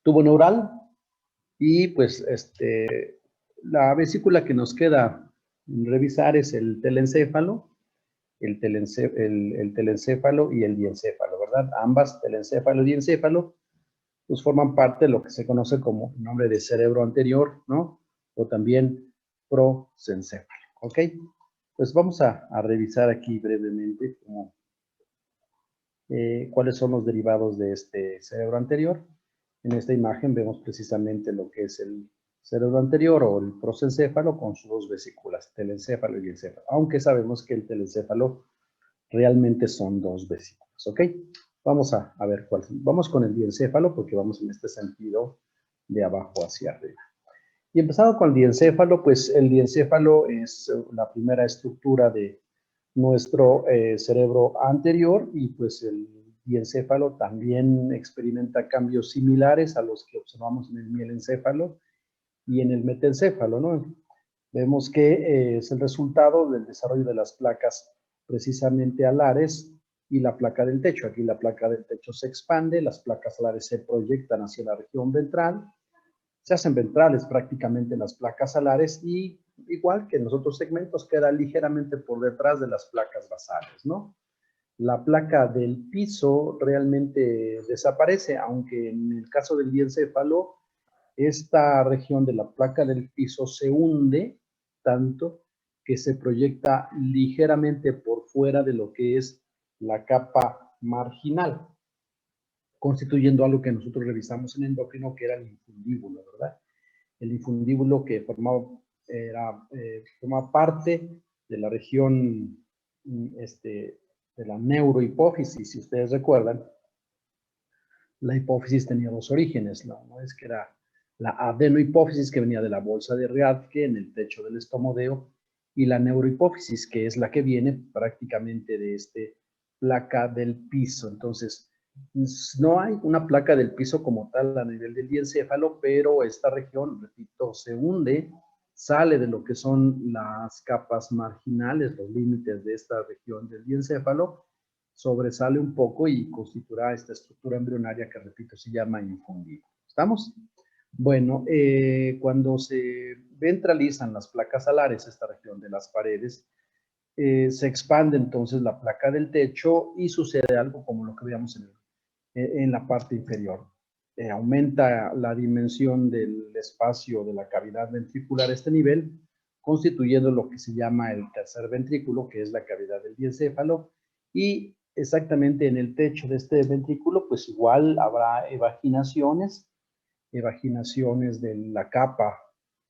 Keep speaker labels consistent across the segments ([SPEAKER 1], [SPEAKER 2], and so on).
[SPEAKER 1] tubo neural y pues la vesícula que nos queda revisar es el telencéfalo, el telencéfalo y el diencéfalo, ¿verdad? Ambas, telencéfalo y diencéfalo, pues forman parte de lo que se conoce como nombre de cerebro anterior, ¿no? O también prosencéfalo, ¿ok? Pues vamos a revisar aquí brevemente cuáles son los derivados de este cerebro anterior. En esta imagen vemos precisamente lo que es el cerebro anterior o el prosencéfalo con sus dos vesículas, telencéfalo y diencéfalo, aunque sabemos que el telencéfalo realmente son dos vesículas, ¿ok? Vamos a ver cuál. Vamos con el diencéfalo porque vamos en este sentido de abajo hacia arriba. Y empezando con el diencéfalo, pues el diencéfalo es la primera estructura de nuestro cerebro anterior y pues el diencéfalo también experimenta cambios similares a los que observamos en el mielencéfalo y en el metencéfalo, ¿no? Vemos que es el resultado del desarrollo de las placas precisamente alares y la placa del techo. Aquí la placa del techo se expande, las placas alares se proyectan hacia la región ventral, se hacen ventrales prácticamente las placas alares y igual que en los otros segmentos queda ligeramente por detrás de las placas basales, ¿no? La placa del piso realmente desaparece, aunque en el caso del diencéfalo, esta región de la placa del piso se hunde tanto que se proyecta ligeramente por fuera de lo que es la capa marginal, constituyendo algo que nosotros revisamos en endocrino, que era el infundíbulo, ¿verdad? El infundíbulo que formaba parte de la región de la neurohipófisis. Si ustedes recuerdan, la hipófisis tenía dos orígenes, ¿no? Es que era la adenohipófisis, que venía de la bolsa de Rayleigh en el techo del estomodeo, y la neurohipófisis, que es la que viene prácticamente de placa del piso. Entonces, no hay una placa del piso como tal a nivel del diencéfalo, pero esta región, repito, se hunde, sale de lo que son las capas marginales, los límites de esta región del diencéfalo, sobresale un poco y constituirá esta estructura embrionaria que, repito, se llama infundíbulo. ¿Estamos? Bueno, cuando se ventralizan las placas alares, esta región de las paredes, se expande entonces la placa del techo y sucede algo como lo que veíamos en la parte inferior. Aumenta la dimensión del espacio de la cavidad ventricular a este nivel, constituyendo lo que se llama el tercer ventrículo, que es la cavidad del diencéfalo, y exactamente en el techo de este ventrículo, pues igual habrá evaginaciones de la capa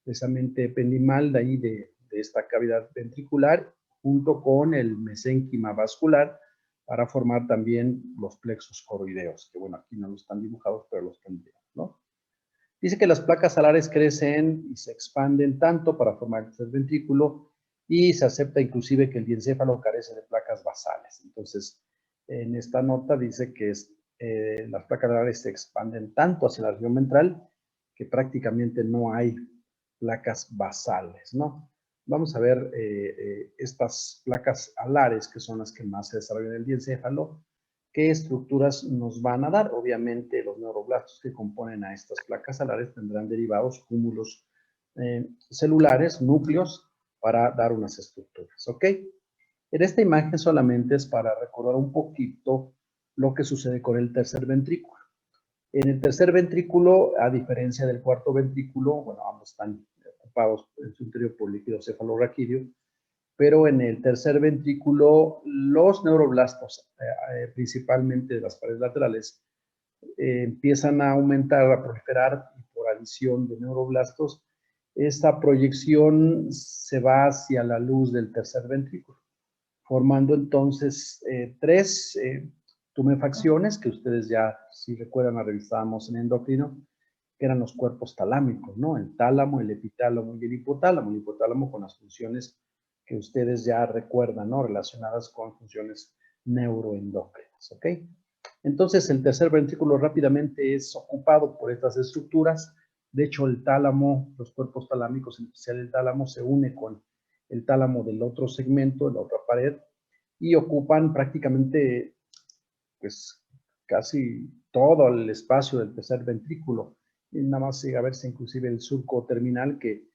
[SPEAKER 1] precisamente ependimal de ahí de esta cavidad ventricular, junto con el mesénquima vascular, para formar también los plexos coroideos, que bueno, aquí no los están dibujados, pero los tendríamos, ¿no? Dice que las placas alares crecen y se expanden tanto para formar el tercer ventrículo y se acepta inclusive que el diencéfalo carece de placas basales. Entonces, en esta nota dice que las placas alares se expanden tanto hacia la región ventral que prácticamente no hay placas basales, ¿no? Vamos a ver estas placas alares, que son las que más se desarrollan en el diencéfalo, qué estructuras nos van a dar. Obviamente los neuroblastos que componen a estas placas alares tendrán derivados cúmulos celulares, núcleos, para dar unas estructuras, ¿ok? En esta imagen solamente es para recordar un poquito lo que sucede con el tercer ventrículo. En el tercer ventrículo, a diferencia del cuarto ventrículo, bueno, ambos están ocupados en su interior por líquido cefalorraquídeo, pero en el tercer ventrículo los neuroblastos, principalmente de las paredes laterales, empiezan a aumentar, a proliferar, y por adición de neuroblastos, esta proyección se va hacia la luz del tercer ventrículo, formando entonces tres tumefacciones que ustedes ya, si recuerdan, la revisábamos en endocrino, que eran los cuerpos talámicos, ¿no? El tálamo, el epitálamo y el hipotálamo con las funciones que ustedes ya recuerdan, ¿no? Relacionadas con funciones neuroendocrinas, ¿ok? Entonces, el tercer ventrículo rápidamente es ocupado por estas estructuras. De hecho, el tálamo, los cuerpos talámicos, en especial el tálamo, se une con el tálamo del otro segmento, de la otra pared, y ocupan prácticamente, pues, casi todo el espacio del tercer ventrículo. y nada más llega a verse inclusive el surco terminal que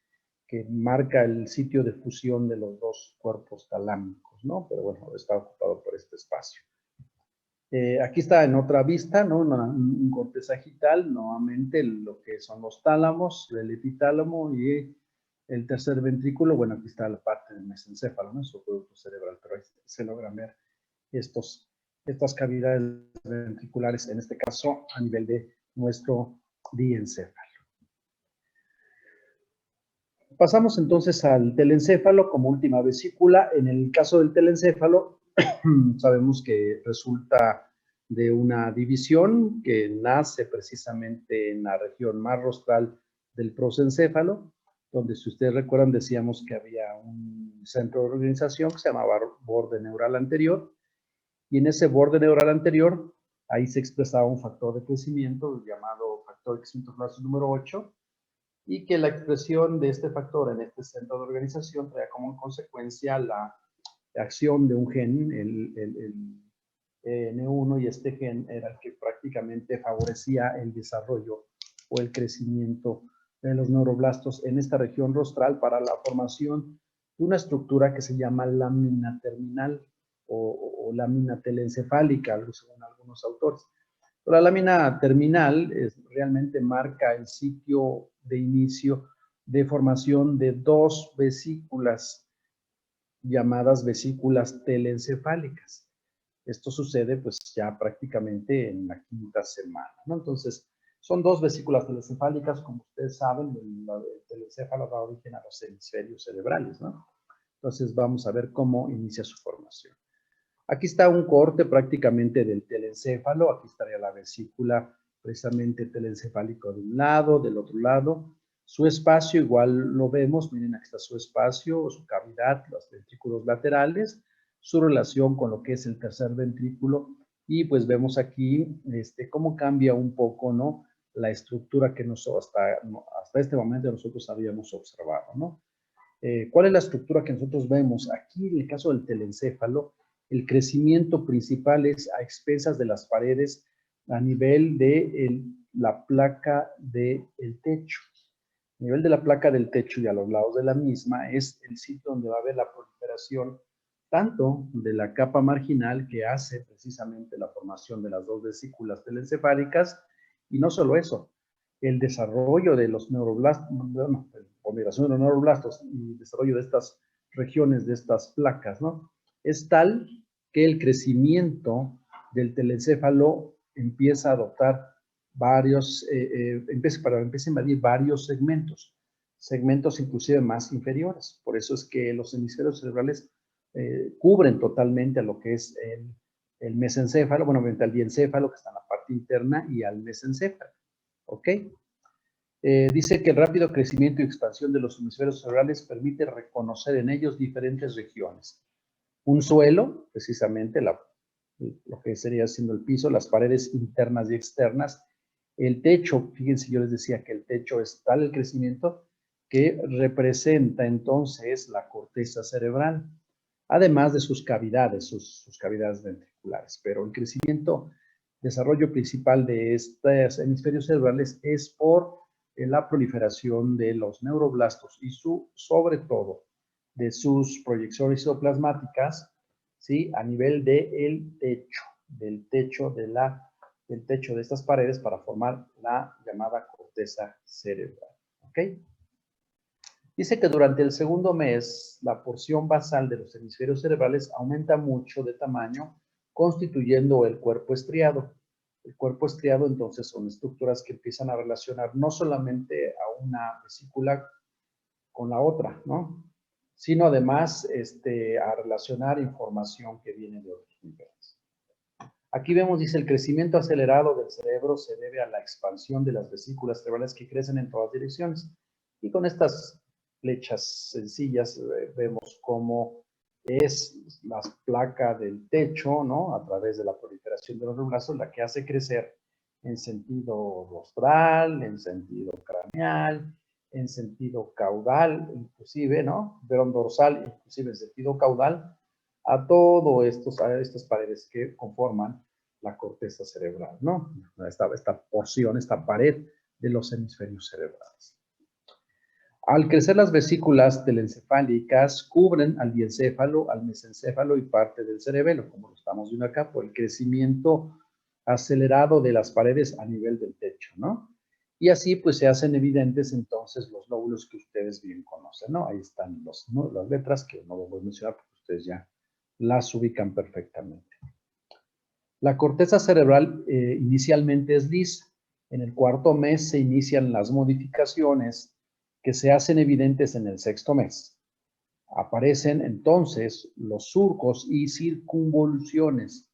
[SPEAKER 1] marca el sitio de fusión de los dos cuerpos talámicos, ¿no? Pero bueno, está ocupado por este espacio. Aquí está en otra vista, ¿no? Un corte sagital, nuevamente lo que son los tálamos, el epitálamo y el tercer ventrículo. Bueno, aquí está la parte del mesencéfalo, ¿no? Su producto cerebral, pero ahí se logran ver estas cavidades ventriculares, en este caso a nivel de nuestro diencéfalo. Pasamos entonces al telencéfalo como última vesícula. En el caso del telencéfalo, sabemos que resulta de una división que nace precisamente en la región más rostral del prosencéfalo, donde, si ustedes recuerdan, decíamos que había un centro de organización que se llamaba borde neural anterior, y en ese borde neural anterior, ahí se expresaba un factor de crecimiento llamado factor de crecimiento flácido número 8, y que la expresión de este factor en este centro de organización traía como consecuencia la acción de un gen, el N1, y este gen era el que prácticamente favorecía el desarrollo o el crecimiento de los neuroblastos en esta región rostral para la formación de una estructura que se llama lámina terminal o lámina telencefálica, según algunos autores. La lámina terminal realmente marca el sitio de inicio de formación de dos vesículas llamadas vesículas telencefálicas. Esto sucede pues ya prácticamente en la quinta semana, ¿no? Entonces, son dos vesículas telencefálicas, como ustedes saben, el telencéfalo da origen a los hemisferios cerebrales, ¿no? Entonces, vamos a ver cómo inicia su formación. Aquí está un corte prácticamente del telencéfalo. Aquí estaría la vesícula precisamente telencefálico de un lado, del otro lado. Su espacio igual lo vemos, miren, aquí está su espacio, su cavidad, los ventrículos laterales, su relación con lo que es el tercer ventrículo, y pues vemos aquí cómo cambia un poco, ¿no?, la estructura que hasta este momento nosotros habíamos observado, ¿no? ¿Cuál es la estructura que nosotros vemos? Aquí, en el caso del telencéfalo, el crecimiento principal es a expensas de las paredes a nivel de la placa del techo. A nivel de la placa del techo y a los lados de la misma es el sitio donde va a haber la proliferación tanto de la capa marginal, que hace precisamente la formación de las dos vesículas telencefálicas, y no solo eso, el desarrollo de los neuroblastos, bueno, formación de los neuroblastos y desarrollo de estas regiones, de estas placas, ¿no?, es tal que el crecimiento del telencéfalo empieza a adoptar empieza a invadir varios segmentos inclusive más inferiores. Por eso es que los hemisferios cerebrales cubren totalmente a lo que es el mesencéfalo, bueno, frente al diencéfalo, que está en la parte interna, y al mesencéfalo, ¿ok? Dice que el rápido crecimiento y expansión de los hemisferios cerebrales permite reconocer en ellos diferentes regiones. Un suelo, precisamente lo que sería siendo el piso, las paredes internas y externas, el techo. Fíjense, yo les decía que el techo es tal el crecimiento que representa entonces la corteza cerebral, además de sus cavidades, sus cavidades ventriculares. Pero el crecimiento, desarrollo principal de estos hemisferios cerebrales es por la proliferación de los neuroblastos y sobre todo de sus proyecciones citoplasmáticas, ¿sí?, a nivel del techo de estas paredes, para formar la llamada corteza cerebral, ¿ok? Dice que durante el segundo mes, la porción basal de los hemisferios cerebrales aumenta mucho de tamaño, constituyendo el cuerpo estriado. El cuerpo estriado, entonces, son estructuras que empiezan a relacionar no solamente a una vesícula con la otra, ¿no?, sino además a relacionar información que viene de otros niveles. Aquí vemos, dice, el crecimiento acelerado del cerebro se debe a la expansión de las vesículas cerebrales que crecen en todas direcciones. Y con estas flechas sencillas vemos cómo es la placa del techo, ¿no?, a través de la proliferación de los neuroblastos, la que hace crecer en sentido rostral, en sentido craneal, en sentido caudal, inclusive, ¿no?, verón dorsal, inclusive en sentido caudal, a estas paredes que conforman la corteza cerebral, ¿no? Esta porción, esta pared de los hemisferios cerebrales. Al crecer las vesículas telencefálicas cubren al diencéfalo, al mesencéfalo y parte del cerebelo, como lo estamos viendo acá, por el crecimiento acelerado de las paredes a nivel del techo, ¿no? Y así pues se hacen evidentes entonces los lóbulos que ustedes bien conocen, ¿no? Ahí están las letras que no voy a mencionar porque ustedes ya las ubican perfectamente. La corteza cerebral inicialmente es lisa. En el cuarto mes se inician las modificaciones que se hacen evidentes en el sexto mes. Aparecen entonces los surcos y circunvoluciones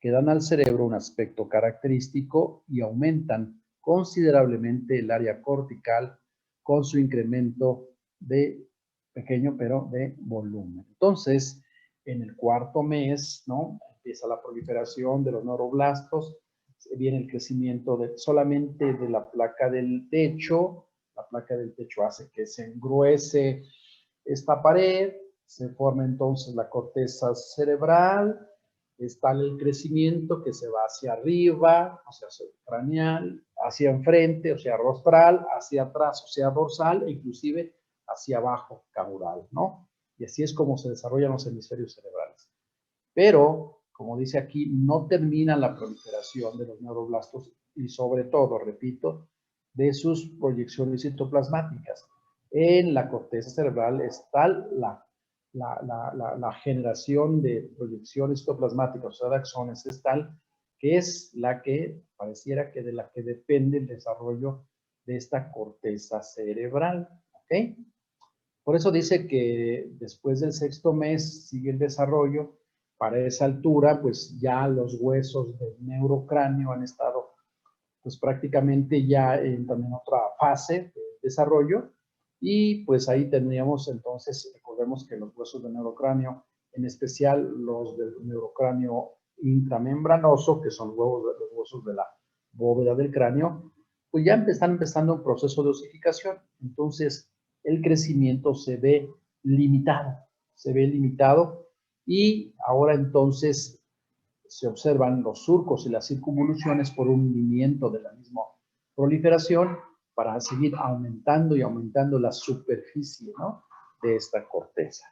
[SPEAKER 1] que dan al cerebro un aspecto característico y aumentan considerablemente el área cortical con su incremento de pequeño pero de volumen. Entonces, en el cuarto mes, ¿no? Empieza la proliferación de los neuroblastos, viene el crecimiento solamente de la placa del techo. La placa del techo hace que se engruese esta pared, se forma entonces la corteza cerebral, está el crecimiento que se va hacia arriba, o sea, craneal, hacia enfrente, o sea, rostral, hacia atrás, o sea, dorsal, e inclusive hacia abajo, caudal, ¿no? Y así es como se desarrollan los hemisferios cerebrales. Pero, como dice aquí, no termina la proliferación de los neuroblastos y sobre todo, repito, de sus proyecciones citoplasmáticas. En la corteza cerebral está la generación de proyecciones citoplasmáticas, o sea, de axones, es tal que es la que pareciera que de la que depende el desarrollo de esta corteza cerebral, ¿ok? Por eso dice que después del sexto mes sigue el desarrollo. Para esa altura, pues ya los huesos del neurocráneo han estado, pues prácticamente ya en también otra fase de desarrollo. Y pues ahí tendríamos entonces, recordemos que los huesos del neurocráneo, en especial los del neurocráneo intramembranoso, que son los huesos de la bóveda del cráneo, pues ya están empezando un proceso de osificación. Entonces, el crecimiento se ve limitado y ahora entonces se observan los surcos y las circunvoluciones por un hundimiento de la misma proliferación para seguir aumentando y aumentando la superficie, ¿no?, de esta corteza.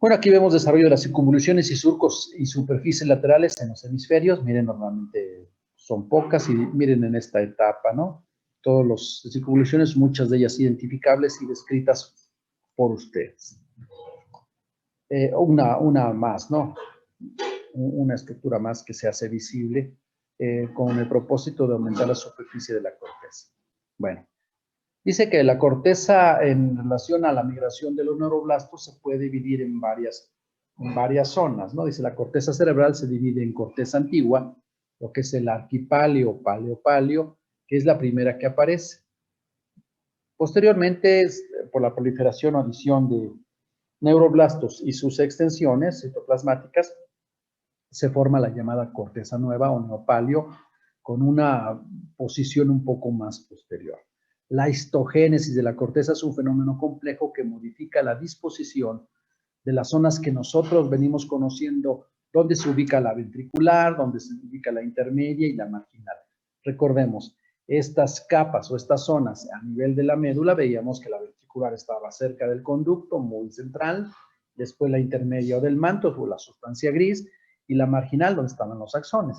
[SPEAKER 1] Bueno, aquí vemos desarrollo de las circunvoluciones y surcos y superficies laterales en los hemisferios. Miren, normalmente son pocas y miren en esta etapa, ¿no? Todas las circunvoluciones, muchas de ellas identificables y descritas por ustedes. Una más, ¿no? Una estructura más que se hace visible con el propósito de aumentar la superficie de la corteza. Bueno, dice que la corteza en relación a la migración de los neuroblastos se puede dividir en varias zonas, ¿no? Dice la corteza cerebral se divide en corteza antigua, lo que es el arquipáleo, paleopáleo, que es la primera que aparece. Posteriormente, por la proliferación o adición de neuroblastos y sus extensiones citoplasmáticas, se forma la llamada corteza nueva o neopalio con una posición un poco más posterior. La histogénesis de la corteza es un fenómeno complejo que modifica la disposición de las zonas que nosotros venimos conociendo, donde se ubica la ventricular, donde se ubica la intermedia y la marginal. Recordemos, estas capas o estas zonas a nivel de la médula, veíamos que la ventricular estaba cerca del conducto, muy central, después la intermedia o del manto, o la sustancia gris, y la marginal, donde estaban los axones.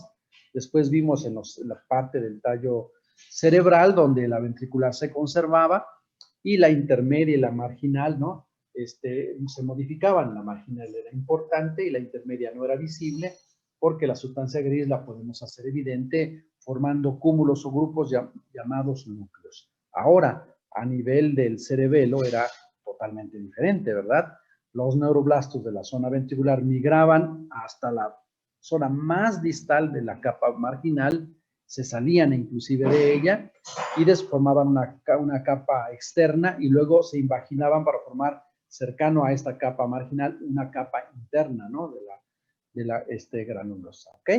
[SPEAKER 1] Después vimos en la parte del tallo cerebral, donde la ventricular se conservaba, y la intermedia y la marginal, ¿no?, se modificaban. La marginal era importante y la intermedia no era visible, porque la sustancia gris la podemos hacer evidente formando cúmulos o grupos llamados núcleos. Ahora, a nivel del cerebelo era totalmente diferente, ¿verdad? Los neuroblastos de la zona ventricular migraban hasta la zona más distal de la capa marginal, se salían inclusive de ella y formaban una capa externa y luego se invaginaban para formar cercano a esta capa marginal una capa interna, ¿no?, de la granulosa, ¿ok?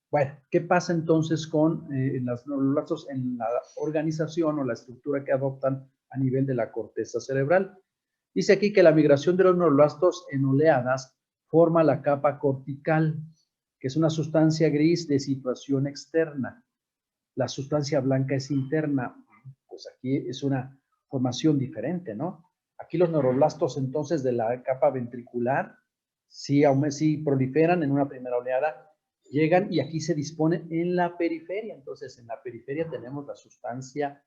[SPEAKER 1] Bueno, ¿qué pasa entonces con los neuroblastos en la organización o la estructura que adoptan a nivel de la corteza cerebral? Dice aquí que la migración de los neuroblastos en oleadas forma la capa cortical, que es una sustancia gris de situación externa. la sustancia blanca es interna. Pues aquí es una formación diferente, ¿no? Aquí los neuroblastos entonces de la capa ventricular sí proliferan en una primera oleada, llegan y aquí se dispone en la periferia. Entonces en la periferia tenemos la sustancia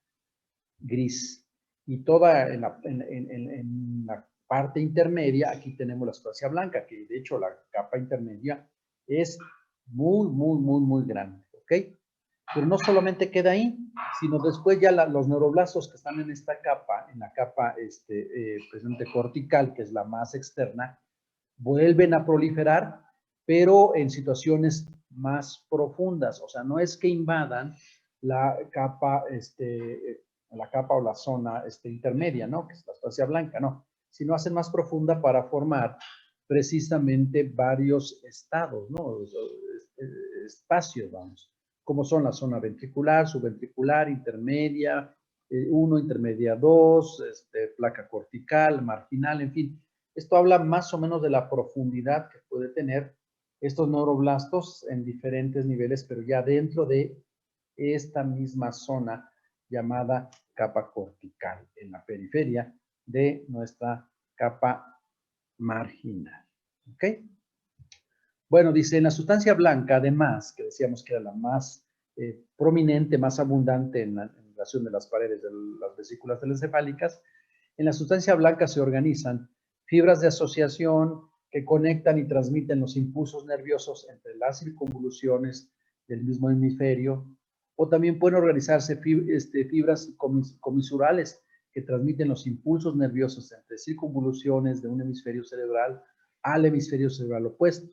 [SPEAKER 1] gris y toda en la parte intermedia aquí tenemos la sustancia blanca, que de hecho la capa intermedia es muy grande, ¿ok? Pero no solamente queda ahí, sino después ya los neuroblastos que están en esta capa, en la capa presente cortical, que es la más externa, vuelven a proliferar, pero en situaciones más profundas. O sea, no es que invadan la capa, o la zona intermedia, ¿no? Que es la sustancia blanca, no. Sino hacen más profunda para formar precisamente varios estados, ¿no? Espacios, vamos, como son la zona ventricular, subventricular, intermedia, 1, intermedia 2, placa cortical, marginal, en fin. Esto habla más o menos de la profundidad que puede tener estos neuroblastos en diferentes niveles, pero ya dentro de esta misma zona llamada capa cortical, en la periferia de nuestra capa marginal. ¿Ok? Bueno, dice, en la sustancia blanca, además, que decíamos que era la más prominente, más abundante en relación de las paredes de las vesículas telencefálicas, en la sustancia blanca se organizan fibras de asociación que conectan y transmiten los impulsos nerviosos entre las circunvoluciones del mismo hemisferio, o también pueden organizarse fibras comisurales que transmiten los impulsos nerviosos entre circunvoluciones de un hemisferio cerebral al hemisferio cerebral opuesto.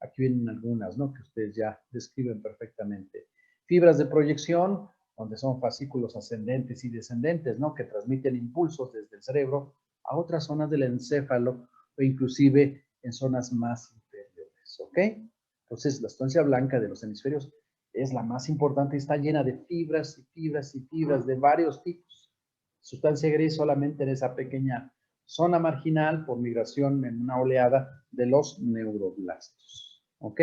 [SPEAKER 1] Aquí vienen algunas, ¿no? Que ustedes ya describen perfectamente. Fibras de proyección, donde son fascículos ascendentes y descendentes, ¿no? Que transmiten impulsos desde el cerebro a otras zonas del encéfalo o inclusive en zonas más inferiores, ¿ok? Entonces, la sustancia blanca de los hemisferios es la más importante y está llena de fibras y fibras y fibras de varios tipos. Sustancia gris solamente en esa pequeña zona marginal por migración en una oleada de los neuroblastos. ¿Ok?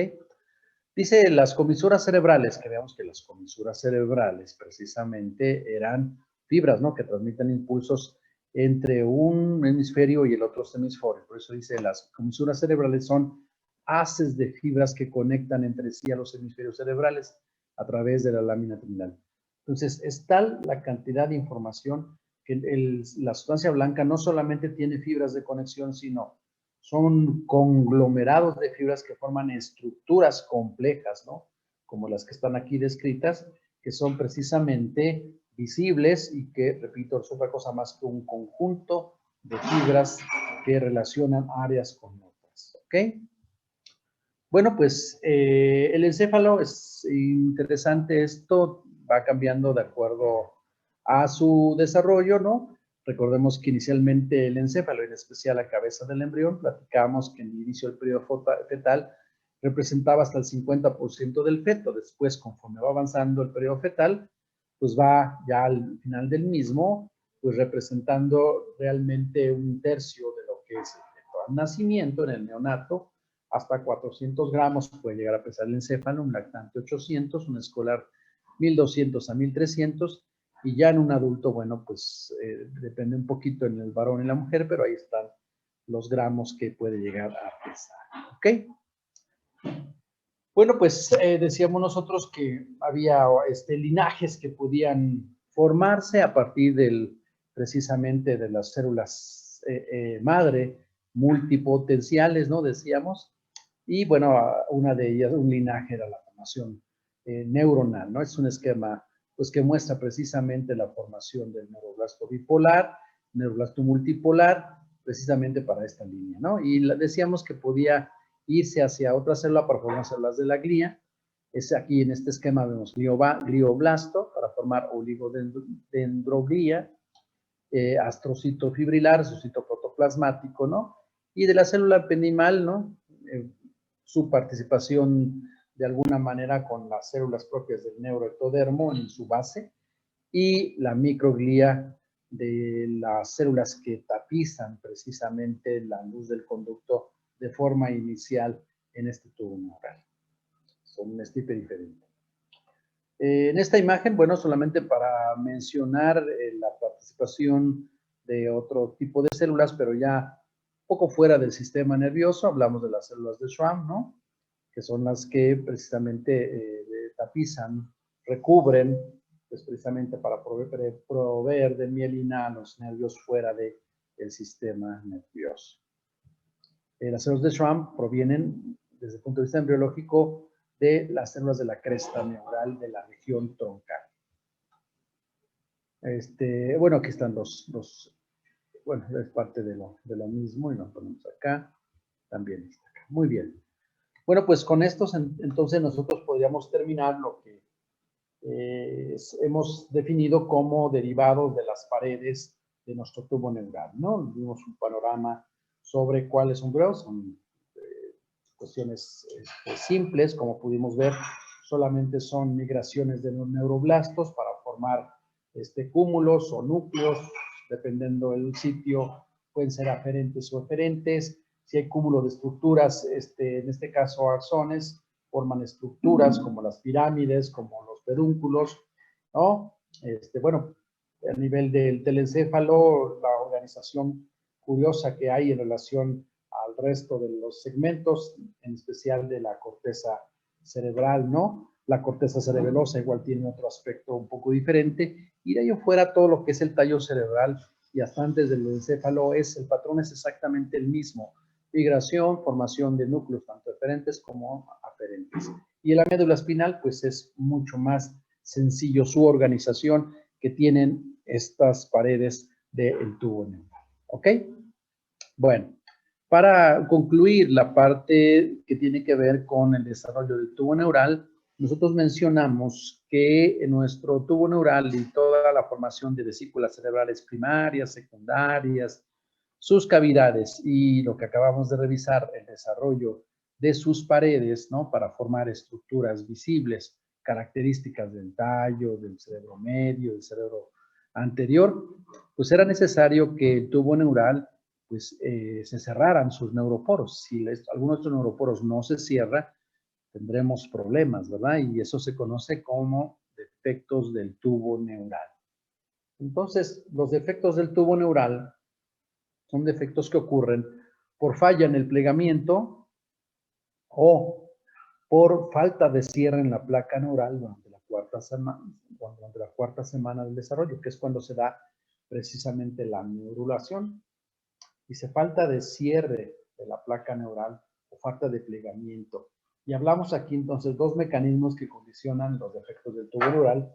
[SPEAKER 1] Dice las comisuras cerebrales, que veamos que las comisuras cerebrales precisamente eran fibras, ¿no? Que transmiten impulsos entre un hemisferio y el otro hemisferio. Por eso dice las comisuras cerebrales son haces de fibras que conectan entre sí a los hemisferios cerebrales a través de la lámina terminal. Entonces, es tal la cantidad de información que la sustancia blanca no solamente tiene fibras de conexión, sino son conglomerados de fibras que forman estructuras complejas, ¿no? Como las que están aquí descritas, que son precisamente visibles y que, repito, es otra cosa más que un conjunto de fibras que relacionan áreas con otras, ¿ok? Bueno, pues el encéfalo es interesante, esto va cambiando de acuerdo a su desarrollo, ¿no? Recordemos que inicialmente el encéfalo, en especial la cabeza del embrión, platicábamos que en el inicio del periodo fetal representaba hasta el 50% del feto. Después, conforme va avanzando el periodo fetal, pues va ya al final del mismo, pues representando realmente un tercio de lo que es el feto al nacimiento en el neonato. Hasta 400 gramos puede llegar a pesar el encéfalo, un lactante 800, un escolar 1200 a 1300, y ya en un adulto, bueno, pues depende un poquito en el varón y la mujer, pero ahí están los gramos que puede llegar a pesar, ¿ok? Bueno, pues decíamos nosotros que había linajes que podían formarse a partir precisamente de las células madre multipotenciales, ¿no? Decíamos. Y bueno, una de ellas, un linaje era la formación neuronal, ¿no? Es un esquema pues, que muestra precisamente la formación del neuroblasto bipolar, neuroblasto multipolar, precisamente para esta línea, ¿no? Y decíamos que podía irse hacia otra célula para formar células de la glía. Es aquí en este esquema vemos glioblasto para formar oligodendroglía, astrocito fibrilar, astrocito protoplasmático, ¿no? Y de la célula ependimal, ¿no? Su participación de alguna manera con las células propias del neuroectodermo en su base y la microglía de las células que tapizan precisamente la luz del conducto de forma inicial en este tubo neural. Son un tipo diferente. En esta imagen, bueno, solamente para mencionar la participación de otro tipo de células, pero ya poco fuera del sistema nervioso, hablamos de las células de Schwann, ¿no? Que son las que precisamente tapizan, recubren, pues precisamente para proveer de mielina a los nervios fuera del sistema nervioso. Las células de Schwann provienen, desde el punto de vista embriológico, de las células de la cresta neural de la región troncal. Bueno, aquí están bueno, es parte de lo mismo y lo ponemos acá, también está acá. Muy bien. Bueno, pues con estos entonces nosotros podríamos terminar lo que hemos definido como derivados de las paredes de nuestro tubo neural, ¿no? Vimos un panorama sobre cuáles son, son cuestiones simples, como pudimos ver, solamente son migraciones de los neuroblastos para formar cúmulos o núcleos, dependiendo del sitio, pueden ser aferentes o eferentes. Si hay cúmulo de estructuras, en este caso axones, forman estructuras como las pirámides, como los pedúnculos, ¿no? Bueno, a nivel del telencéfalo, la organización curiosa que hay en relación al resto de los segmentos, en especial de la corteza cerebral, ¿no? La corteza cerebelosa igual tiene otro aspecto un poco diferente, y de ahí fuera todo lo que es el tallo cerebral y hasta antes del encéfalo el patrón es exactamente el mismo. Migración, formación de núcleos tanto eferentes como aferentes. Y en la médula espinal, pues es mucho más sencillo su organización que tienen estas paredes del tubo neural. ¿Ok? Bueno, para concluir la parte que tiene que ver con el desarrollo del tubo neural, nosotros mencionamos que en nuestro tubo neural y toda la formación de vesículas cerebrales primarias, secundarias, sus cavidades y lo que acabamos de revisar, el desarrollo de sus paredes, ¿no? Para formar estructuras visibles, características del tallo, del cerebro medio, del cerebro anterior, pues era necesario que el tubo neural pues se cerraran sus neuroporos. Si alguno de estos neuroporos no se cierra, tendremos problemas, ¿verdad? Y eso se conoce como defectos del tubo neural. Entonces, los defectos del tubo neural son defectos que ocurren por falla en el plegamiento o por falta de cierre en la placa neural durante la cuarta semana del desarrollo, que es cuando se da precisamente la neurulación. Dice falta de cierre de la placa neural o falta de plegamiento. Y hablamos aquí entonces dos mecanismos que condicionan los defectos del tubo neural,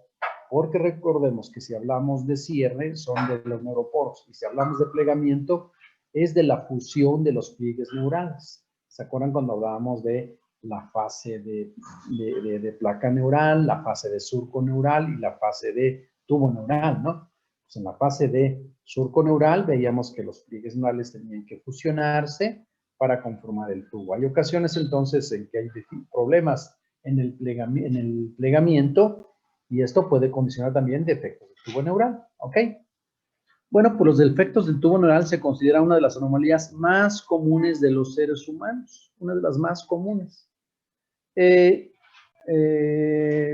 [SPEAKER 1] porque recordemos que si hablamos de cierre son de los neuroporos y si hablamos de plegamiento es de la fusión de los pliegues neurales. ¿Se acuerdan cuando hablábamos de la fase de placa neural, la fase de surco neural y la fase de tubo neural, ¿no? Pues en la fase de surco neural veíamos que los pliegues neurales tenían que fusionarse para conformar el tubo. Hay ocasiones entonces en que hay problemas en el plegamiento y esto puede condicionar también defectos del tubo neural, ¿ok? Bueno, pues los defectos del tubo neural se considera una de las anomalías más comunes de los seres humanos, una de las más comunes.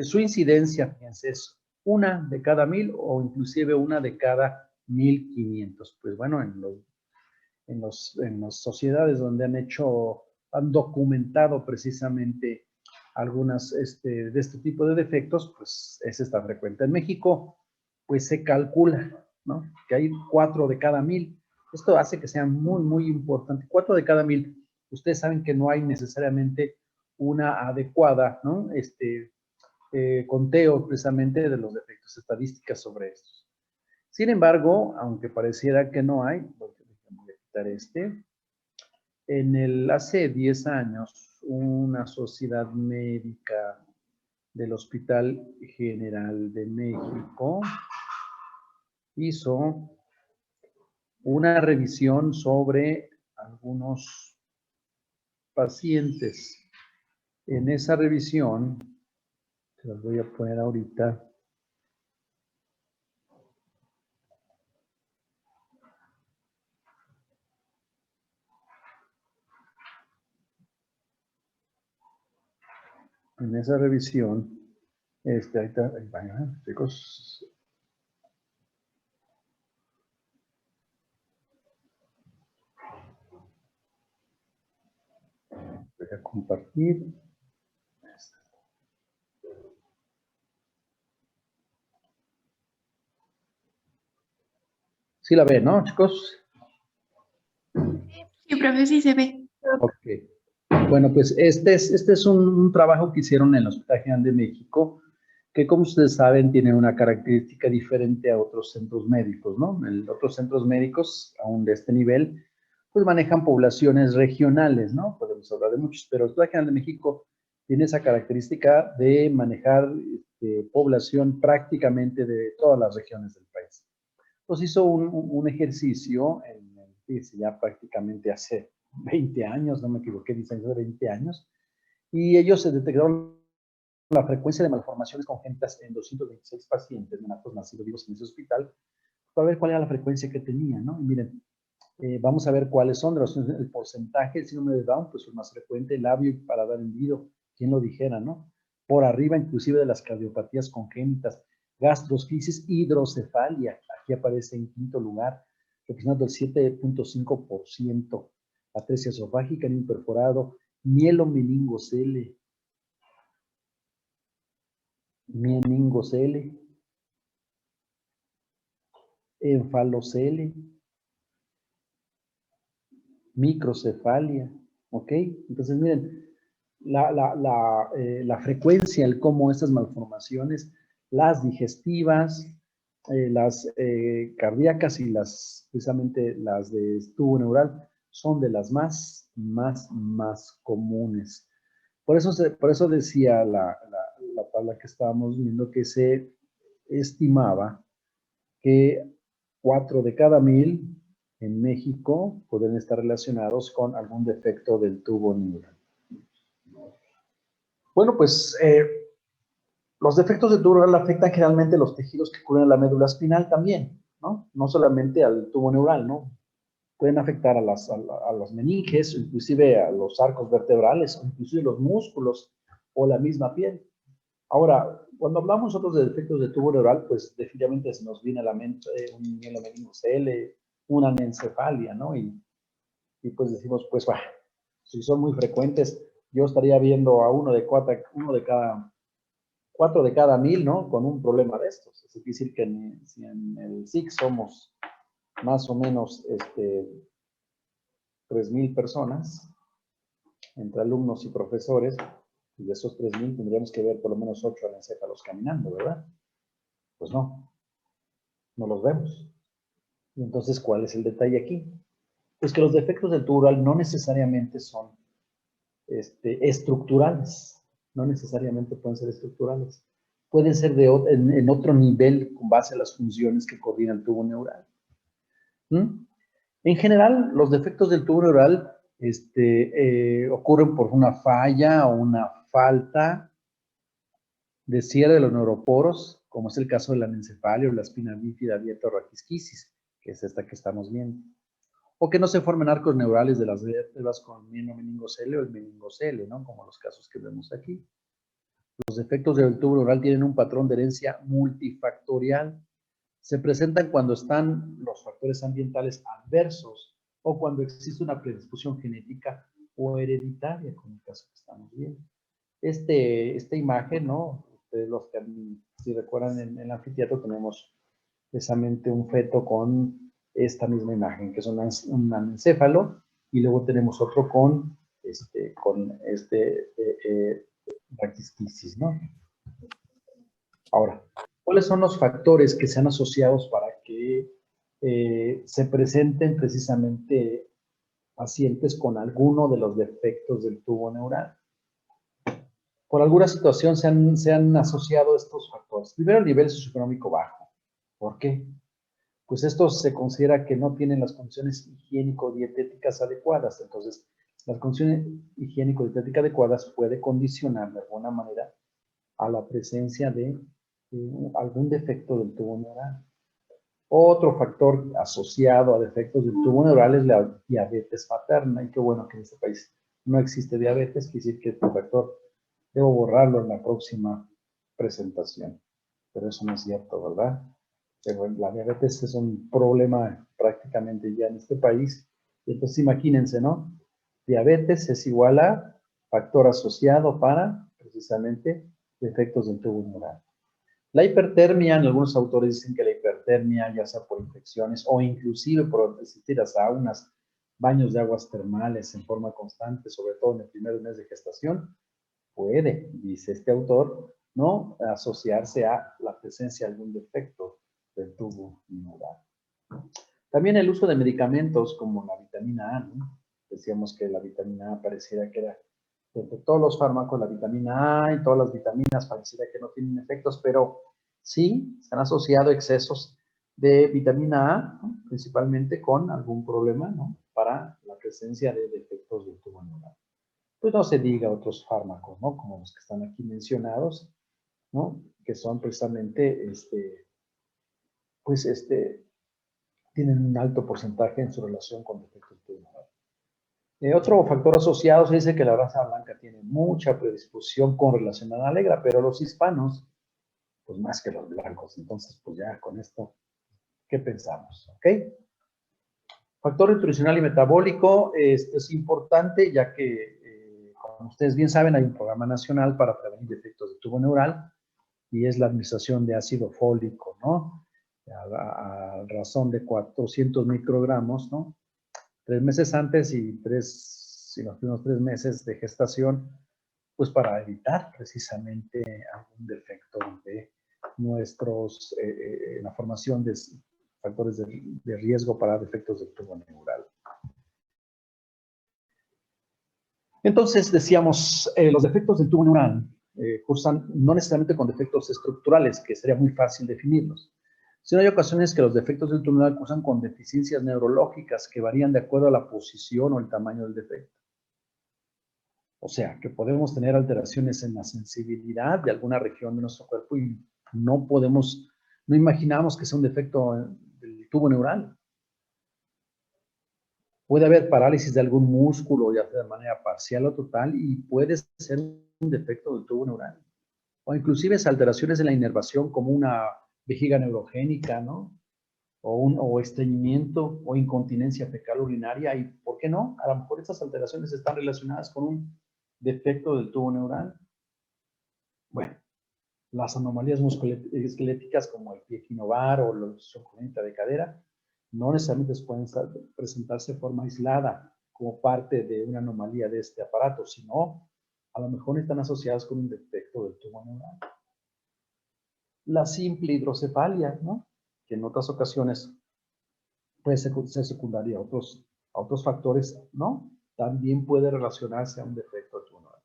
[SPEAKER 1] Su incidencia, fíjense, es 1 de cada 1000 o inclusive 1 de cada 1500. Pues bueno, en las sociedades donde han documentado precisamente algunas de este tipo de defectos, pues es tan frecuente. En México, pues se calcula, ¿no? Que hay 4 de cada 1000. Esto hace que sea muy, muy importante. 4 de cada 1000. Ustedes saben que no hay necesariamente una adecuada, ¿no? Conteo precisamente de los defectos, estadísticas sobre estos. Sin embargo, aunque pareciera que no hay, voy a quitar hace 10 años, una sociedad médica del Hospital General de México hizo una revisión sobre algunos pacientes. En esa revisión, se las voy a poner ahorita. En esa revisión, Ahorita, ahí va, chicos. Voy a compartir. Sí la ven, ¿no, chicos?
[SPEAKER 2] Sí, profe, sí se ve.
[SPEAKER 1] Ok. Bueno, pues este es un trabajo que hicieron en el Hospital General de México, que como ustedes saben, tiene una característica diferente a otros centros médicos, ¿no? En otros centros médicos, aún de este nivel, pues manejan poblaciones regionales, ¿no? Podemos hablar de muchos, pero el Hospital General de México tiene esa característica de manejar población prácticamente de todas las regiones del país. Pues hizo un ejercicio, dice ya prácticamente hace 20 años, no me equivoqué, dice hace 20 años, y ellos se detectaron la frecuencia de malformaciones congénitas en 226 pacientes neonatos nacidos vivos en ese hospital, para ver cuál era la frecuencia que tenían, ¿no? Y miren, vamos a ver cuáles son el porcentaje, el síndrome de Down, pues el más frecuente, labio y paladar hendido, quién lo dijera, ¿no? Por arriba inclusive de las cardiopatías congénitas, gastrosquisis, hidrocefalia, aquí aparece en quinto lugar, representando el 7.5%, atresia esofágica, niño perforado, mielomeningocele, enfalocele, microcefalia, ¿ok? Entonces, miren, la frecuencia, el cómo estas malformaciones, las digestivas, las cardíacas y precisamente las de tubo neural, son de las más comunes. Por eso decía la tabla que estábamos viendo que se estimaba que 4 de cada 1000 en México pueden estar relacionados con algún defecto del tubo neural. Bueno, pues los defectos del tubo neural afectan generalmente los tejidos que cubren la médula espinal también, ¿no? No solamente al tubo neural, ¿no? Pueden afectar a las meninges, inclusive a los arcos vertebrales, o inclusive los músculos o la misma piel. Ahora, cuando hablamos nosotros de defectos de tubo neural, pues definitivamente se nos viene a la mente un mielomeningocele, una anencefalia, ¿no? Y pues decimos, pues, bah, si son muy frecuentes, yo estaría viendo a uno de cada 4 de cada 1000, ¿no? Con un problema de estos. Es decir, que si en el SIC somos más o menos 3000 personas, entre alumnos y profesores, y de esos 3000 tendríamos que ver por lo menos 8 anencéfalos caminando, ¿verdad? Pues no los vemos. Y entonces, ¿cuál es el detalle aquí? Pues que los defectos del tubo neural no necesariamente son estructurales, no necesariamente pueden ser estructurales. Pueden ser en otro nivel con base a las funciones que coordina el tubo neural. ¿Mm? En general, los defectos del tubo neural ocurren por una falla o una falta de cierre de los neuroporos, como es el caso de la anencefalia o la espina bífida abierta o raquisquisis, que es esta que estamos viendo. O que no se formen arcos neurales de las vértebras con meningocele o el meningocele, ¿no? Como los casos que vemos aquí. Los defectos del tubo neural tienen un patrón de herencia multifactorial. Se presentan cuando están los factores ambientales adversos o cuando existe una predisposición genética o hereditaria, como el caso que estamos viendo. Esta imagen, ¿no? Ustedes los que, si recuerdan, en el anfiteatro tenemos precisamente un feto con esta misma imagen, que es un anencéfalo, y luego tenemos otro con raquisquisis, ¿no? Ahora, ¿cuáles son los factores que se han asociado para que se presenten precisamente pacientes con alguno de los defectos del tubo neural? Por alguna situación se han asociado estos factores. Primero, el nivel socioeconómico bajo. ¿Por qué? Pues esto se considera que no tienen las condiciones higiénico-dietéticas adecuadas. Entonces, las condiciones higiénico-dietéticas adecuadas puede condicionar de alguna manera a la presencia de algún defecto del tubo neural. Otro factor asociado a defectos del tubo neural es la diabetes materna. Y qué bueno que en este país no existe diabetes, quiere decir que este factor debo borrarlo en la próxima presentación. Pero eso no es cierto, ¿verdad? Pero la diabetes es un problema prácticamente ya en este país. Y entonces imagínense, ¿no? Diabetes es igual a factor asociado para, precisamente, defectos del tubo neural. La hipertermia, algunos autores dicen que la hipertermia, ya sea por infecciones o inclusive por asistir a saunas, baños de aguas termales en forma constante, sobre todo en el primer mes de gestación, puede, dice este autor, ¿no?, asociarse a la presencia de algún defecto del tubo neural. También el uso de medicamentos como la vitamina A, ¿no? Decíamos que la vitamina A pareciera que era, de todos los fármacos, la vitamina A y todas las vitaminas pareciera que no tienen efectos, pero sí se han asociado excesos de vitamina A, ¿no?, principalmente con algún problema, ¿no?, para la presencia de defectos del tubo neural. Pues no se diga otros fármacos, ¿no?, como los que están aquí mencionados, ¿no?, que son precisamente, tienen un alto porcentaje en su relación con defectos del tubo neural. Otro factor asociado se dice que la raza blanca tiene mucha predisposición con relación a la negra, pero los hispanos, pues más que los blancos. Entonces, pues ya con esto, ¿qué pensamos? ¿Ok? Factor nutricional y metabólico es importante, ya que, como ustedes bien saben, hay un programa nacional para prevenir defectos del tubo neural y es la administración de ácido fólico, ¿no? A razón de 400 microgramos, ¿no? 3 meses antes y los primeros 3 meses de gestación, pues para evitar precisamente algún defecto de nuestros, la formación de factores de riesgo para defectos del tubo neural. Entonces, decíamos, los defectos del tubo neural cursan no necesariamente con defectos estructurales, que sería muy fácil definirlos, sino hay ocasiones que los defectos del tubo neural cursan con deficiencias neurológicas que varían de acuerdo a la posición o el tamaño del defecto. O sea, que podemos tener alteraciones en la sensibilidad de alguna región de nuestro cuerpo y no imaginamos que sea un defecto del tubo neural. Puede haber parálisis de algún músculo, ya sea de manera parcial o total, y puede ser un defecto del tubo neural. O inclusive alteraciones en la inervación como una vejiga neurogénica, ¿no? O estreñimiento o incontinencia fecal urinaria, y ¿por qué no? A lo mejor estas alteraciones están relacionadas con un defecto del tubo neural. Bueno, las anomalías musculoesqueléticas como el pie equinovar o la luxación congénita de cadera no necesariamente pueden presentarse de forma aislada como parte de una anomalía de este aparato, sino a lo mejor están asociadas con un defecto del tubo neural. La simple hidrocefalia, ¿no?, que en otras ocasiones puede ser secundaria a otros factores, ¿no?, también puede relacionarse a un defecto del tubo neural.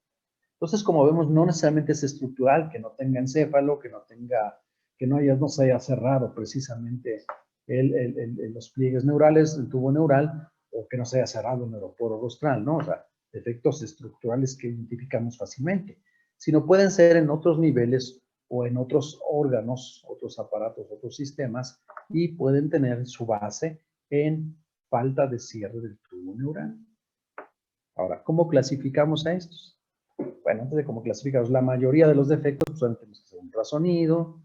[SPEAKER 1] Entonces, como vemos, no necesariamente es estructural, que no tenga encéfalo, que no se haya cerrado precisamente los pliegues neurales, el tubo neural, o que no se haya cerrado el neuroporo rostral, ¿no? O sea, defectos estructurales que identificamos fácilmente, sino pueden ser en otros niveles o en otros órganos, otros aparatos, otros sistemas, y pueden tener su base en falta de cierre del tubo neural. Ahora, ¿cómo clasificamos a estos? Bueno, antes de cómo clasificarlos, la mayoría de los defectos pues, tenemos que hacer un ultrasonido,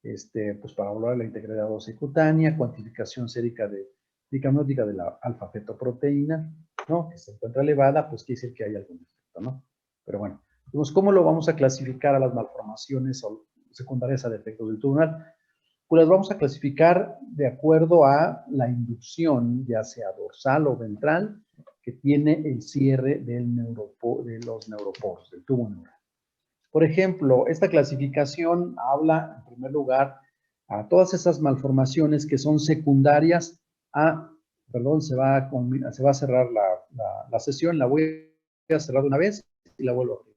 [SPEAKER 1] pues para evaluar la integridad ósea y cutánea, cuantificación sérica picamniótica de la alfa-fetoproteína, ¿no?, que se encuentra elevada, pues quiere decir que hay algún defecto, ¿no? Pero bueno, pues, ¿cómo lo vamos a clasificar a las malformaciones o secundarias a defectos del tubo neural? Pues las vamos a clasificar de acuerdo a la inducción, ya sea dorsal o ventral, que tiene el cierre de los neuroporos, del tubo neural. Por ejemplo, esta clasificación habla, en primer lugar, a todas esas malformaciones que son secundarias se va a cerrar la sesión, la voy a cerrar de una vez y la vuelvo a abrir.